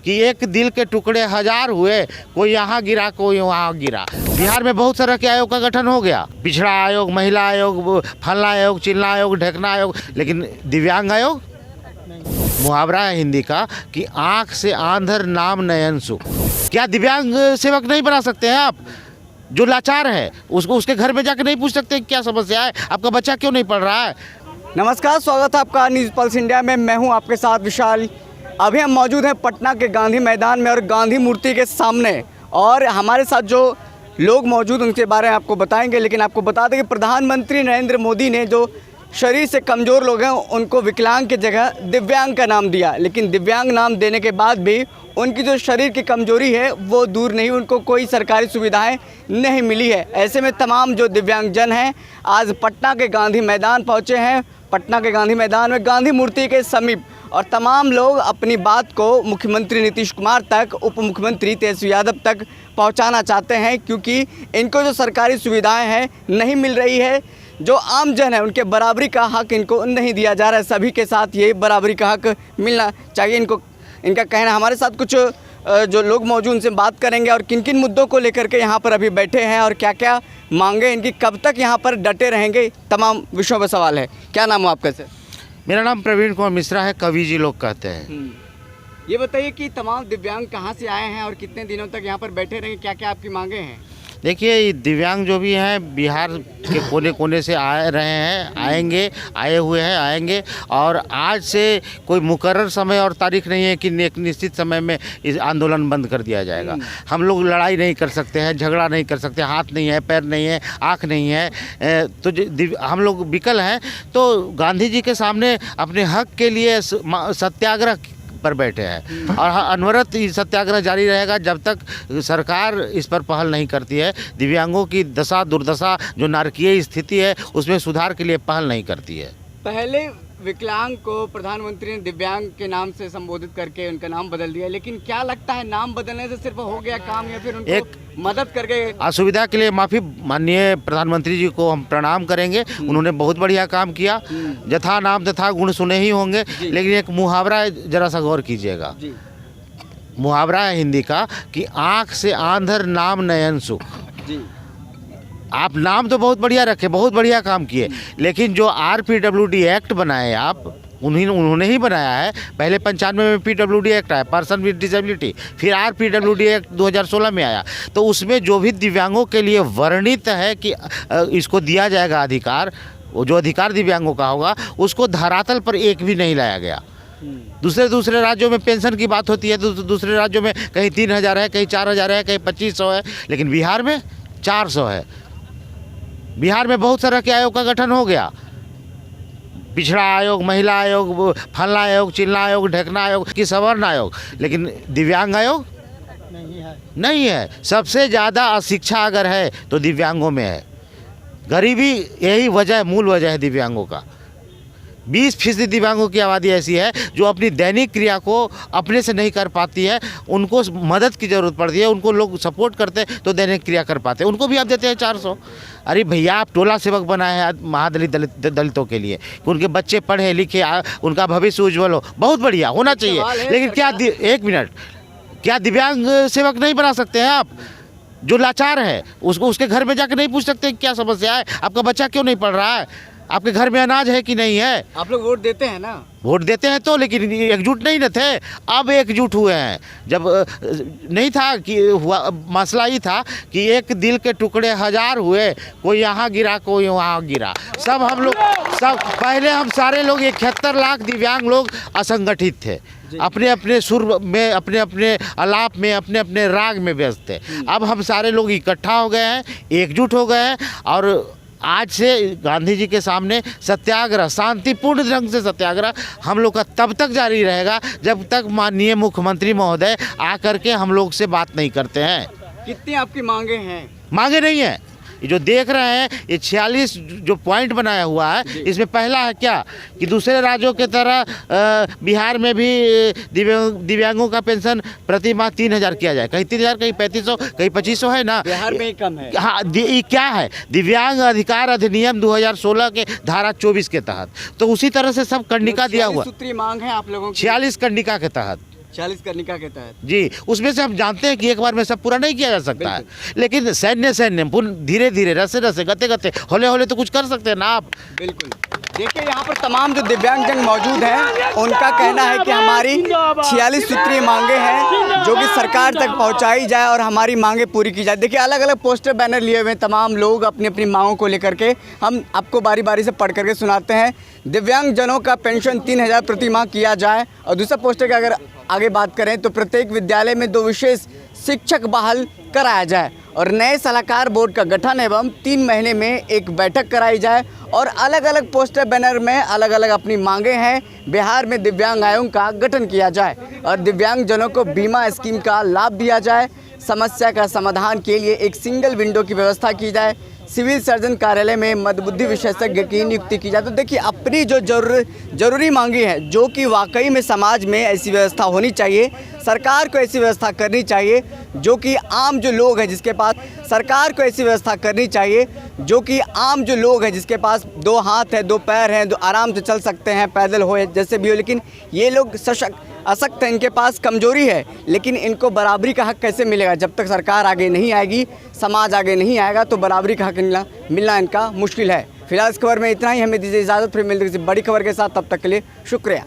कि एक दिल के टुकड़े हजार हुए, कोई यहाँ गिरा कोई वहाँ गिरा। बिहार में बहुत सारा के आयोग का गठन हो गया, पिछड़ा आयोग, महिला आयोग, फलना आयोग, चिल्ला आयोग, ढेकना आयोग, लेकिन दिव्यांग आयोग। मुहावरा है हिंदी का कि आँख से आंधर नाम नयन सुख। क्या दिव्यांग सेवक नहीं बना सकते हैं आप? जो लाचार है उसको उसके घर में जाकर नहीं पूछ सकते क्या समस्या है, आपका बच्चा क्यों नहीं पढ़ रहा है? नमस्कार, स्वागत है आपका न्यूज़ पल्स इंडिया में। मैं हूं आपके साथ विशाल। अभी हम मौजूद हैं पटना के गांधी मैदान में और गांधी मूर्ति के सामने, और हमारे साथ जो लोग मौजूद उनके बारे में आपको बताएंगे। लेकिन आपको बता दें कि प्रधानमंत्री नरेंद्र मोदी ने जो शरीर से कमज़ोर लोग हैं उनको विकलांग की जगह दिव्यांग का नाम दिया, लेकिन दिव्यांग नाम देने के बाद भी उनकी जो शरीर की कमजोरी है वो दूर नहीं, उनको कोई सरकारी सुविधाएं नहीं मिली है। ऐसे में तमाम जो दिव्यांगजन हैं आज पटना के गांधी मैदान पहुंचे हैं। पटना के गांधी मैदान में गांधी मूर्ति के समीप, और तमाम लोग अपनी बात को मुख्यमंत्री नीतीश कुमार तक, उप मुख्यमंत्री तेजस्वी यादव तक पहुंचाना चाहते हैं, क्योंकि इनको जो सरकारी सुविधाएं हैं नहीं मिल रही है। जो आम जन है उनके बराबरी का हक इनको नहीं दिया जा रहा है। सभी के साथ ये बराबरी का हक मिलना चाहिए इनको, इनका कहना। हमारे साथ कुछ जो लोग मौजूद उनसे बात करेंगे और किन किन मुद्दों को लेकर के यहाँ पर अभी बैठे हैं और क्या क्या मांगे इनकी, कब तक यहाँ पर डटे रहेंगे, तमाम विषयों पर सवाल है। क्या नाम हो आपका सर? मेरा नाम प्रवीण कुमार मिश्रा है, कवि जी लोग कहते हैं। ये बताइए कि तमाम दिव्यांग कहाँ से आए हैं और कितने दिनों तक यहाँ पर बैठे रहेंगे, क्या क्या आपकी मांगे हैं? देखिए, दिव्यांग जो भी हैं बिहार के कोने कोने से आ रहे हैं, आएंगे, आए हुए हैं, आएंगे। और आज से कोई मुकर्रर समय और तारीख नहीं है कि एक निश्चित समय में इस आंदोलन बंद कर दिया जाएगा। हम लोग लड़ाई नहीं कर सकते हैं, झगड़ा नहीं कर सकते, हाथ नहीं है, पैर नहीं है, आँख नहीं है, तो हम लोग विकल हैं। तो गांधी जी के सामने अपने हक के लिए सत्याग्रह पर बैठे हैं और अनवरत सत्याग्रह जारी रहेगा जब तक सरकार इस पर पहल नहीं करती है। दिव्यांगों की दशा दुर्दशा, जो नारकीय स्थिति है, उसमें सुधार के लिए पहल नहीं करती है। पहले विकलांग को प्रधानमंत्री ने दिव्यांग के नाम से संबोधित करके उनका नाम बदल दिया, लेकिन क्या लगता है नाम बदलने से सिर्फ हो गया काम, या फिर उनको एक मदद करके? असुविधा के लिए माफ़ी, माननीय प्रधानमंत्री जी को हम प्रणाम करेंगे, उन्होंने बहुत बढ़िया काम किया। यथा नाम तथा गुण सुने ही होंगे, लेकिन एक मुहावरा है, जरा सा गौर कीजिएगा। मुहावरा है हिंदी का कि आँख से आंधर नाम नयन सुख। आप नाम तो बहुत बढ़िया रखे, बहुत बढ़िया काम किए, लेकिन जो RPWD एक्ट बनाए आप, उन्होंने ही बनाया है। पहले 95 में PWD एक्ट आया, पर्सन विद डिसेबिलिटी, फिर RPWD एक्ट 2016 में आया। तो उसमें जो भी दिव्यांगों के लिए वर्णित है कि इसको दिया जाएगा अधिकार, वो जो अधिकार दिव्यांगों का होगा, उसको धरातल पर एक भी नहीं लाया गया। दूसरे राज्यों में पेंशन की बात होती है, दूसरे राज्यों में कहीं 3000 है, कहीं 4000 है, कहीं 2500 है, लेकिन बिहार में 400 है। बिहार में बहुत सारा के आयोग का गठन हो गया, पिछड़ा आयोग, महिला आयोग, फलना आयोग, चिल्ला आयोग, ढेकना आयोग, कि सवर्ण आयोग, लेकिन दिव्यांग आयोग नहीं है। सबसे ज़्यादा अशिक्षा अगर है तो दिव्यांगों में है। गरीबी यही वजह, मूल वजह है दिव्यांगों का। 20% दिव्यांगों की आबादी ऐसी है जो अपनी दैनिक क्रिया को अपने से नहीं कर पाती है, उनको मदद की ज़रूरत पड़ती है। उनको लोग सपोर्ट करते हैं तो दैनिक क्रिया कर पाते हैं, उनको भी आप देते हैं 400। अरे भैया, आप टोला सेवक बनाए हैं महादलित दलितों के लिए, उनके बच्चे पढ़े लिखे, उनका भविष्य उज्जवल हो, बहुत बढ़िया होना चाहिए। लेकिन क्या एक मिनट, क्या दिव्यांग सेवक नहीं बना सकते हैं आप? जो लाचार है उसको उसके घर में जाकर नहीं पूछ सकते क्या समस्या है, आपका बच्चा क्यों नहीं पढ़ रहा है, आपके घर में अनाज है कि नहीं है? आप लोग वोट देते हैं ना? वोट देते हैं तो, लेकिन एकजुट नहीं न थे। अब एकजुट हुए हैं। जब नहीं था कि हुआ, मसला ही था कि एक दिल के टुकड़े हजार हुए, कोई यहाँ गिरा कोई वहाँ गिरा। सब पहले हम सारे लोग 71 लाख दिव्यांग लोग असंगठित थे, अपने अपने सुर में, अपने अपने आलाप में, अपने अपने राग में व्यस्त थे। अब हम सारे लोग इकट्ठा हो गए हैं, एकजुट हो गए हैं, और आज से गांधी जी के सामने सत्याग्रह, शांतिपूर्ण ढंग से सत्याग्रह हम लोग का तब तक जारी रहेगा जब तक माननीय मुख्यमंत्री महोदय आकर के हम लोग से बात नहीं करते हैं। कितनी आपकी मांगे हैं? मांगे नहीं है, ये जो देख रहे हैं, ये 46 जो पॉइंट बनाया हुआ है, इसमें पहला है क्या कि दूसरे राज्यों के तरह बिहार में भी दिव्यांगों का पेंशन प्रति माह 3000 किया जाए। कहीं 3000, कहीं 3500, कहीं 2500 है ना। बिहार में ही कम है। हाँ, ये क्या है? दिव्यांग अधिकार अधिनियम 2016 के धारा 24 के तहत, तो उसी तरह से सब कंडिका दिया हुआ। सूत्री मांग है आप लोगों की? 46 कंडिका के तहत 40 कर्णिका के तहत जी, उसमें से हम जानते हैं कि एक बार में सब पूरा नहीं किया जा सकता है, लेकिन सैन्य धीरे धीरे रसे रसे गते गते हौले हौले तो कुछ कर सकते हैं ना आप। बिल्कुल। देखिए यहाँ पर तमाम जो दिव्यांगजन मौजूद हैं उनका कहना है कि हमारी 46 सूत्रीय मांगे हैं जो कि सरकार तक पहुँचाई जाए और हमारी मांगे पूरी की जाए। देखिए अलग अलग पोस्टर बैनर लिए हुए हैं तमाम लोग अपनी अपनी मांगों को लेकर के। हम आपको बारी बारी से पढ़ करके सुनाते हैं। दिव्यांगजनों का पेंशन 3000 प्रति माह किया जाए। और दूसरा पोस्टर की अगर आगे बात करें तो प्रत्येक विद्यालय में 2 विशेष शिक्षक बहाल कराया जाए और नए सलाहकार बोर्ड का गठन एवं 3 महीने में एक बैठक कराई जाए। और अलग अलग पोस्टर बैनर में अलग अलग अपनी मांगे हैं। बिहार में दिव्यांग आयोग का गठन किया जाए और दिव्यांगजनों को बीमा स्कीम का लाभ दिया जाए। समस्या का समाधान के लिए एक सिंगल विंडो की व्यवस्था की जाए। सिविल सर्जन कार्यालय में मंदबुद्धि विशेषज्ञ की नियुक्ति की जाए। तो देखिए अपनी जो जरूरी मांगी है जो कि वाकई में समाज में ऐसी व्यवस्था होनी चाहिए, सरकार को ऐसी व्यवस्था करनी चाहिए जो कि आम जो लोग हैं जिसके पास, सरकार को ऐसी व्यवस्था करनी चाहिए जो कि आम जो लोग हैं जिसके पास 2 हाथ है 2 पैर हैं, जो आराम से चल सकते हैं, पैदल हो जैसे भी हो, लेकिन ये लोग अशक्त हैं, इनके पास कमजोरी है, लेकिन इनको बराबरी का हक कैसे मिलेगा? जब तक सरकार आगे नहीं आएगी, समाज आगे नहीं आएगा तो बराबरी का हक मिलना इनका मुश्किल है। फिलहाल इस खबर में इतना ही। हमें दीजिए इजाज़त, फिर मिलते किसी बड़ी खबर के साथ। तब तक के लिए शुक्रिया।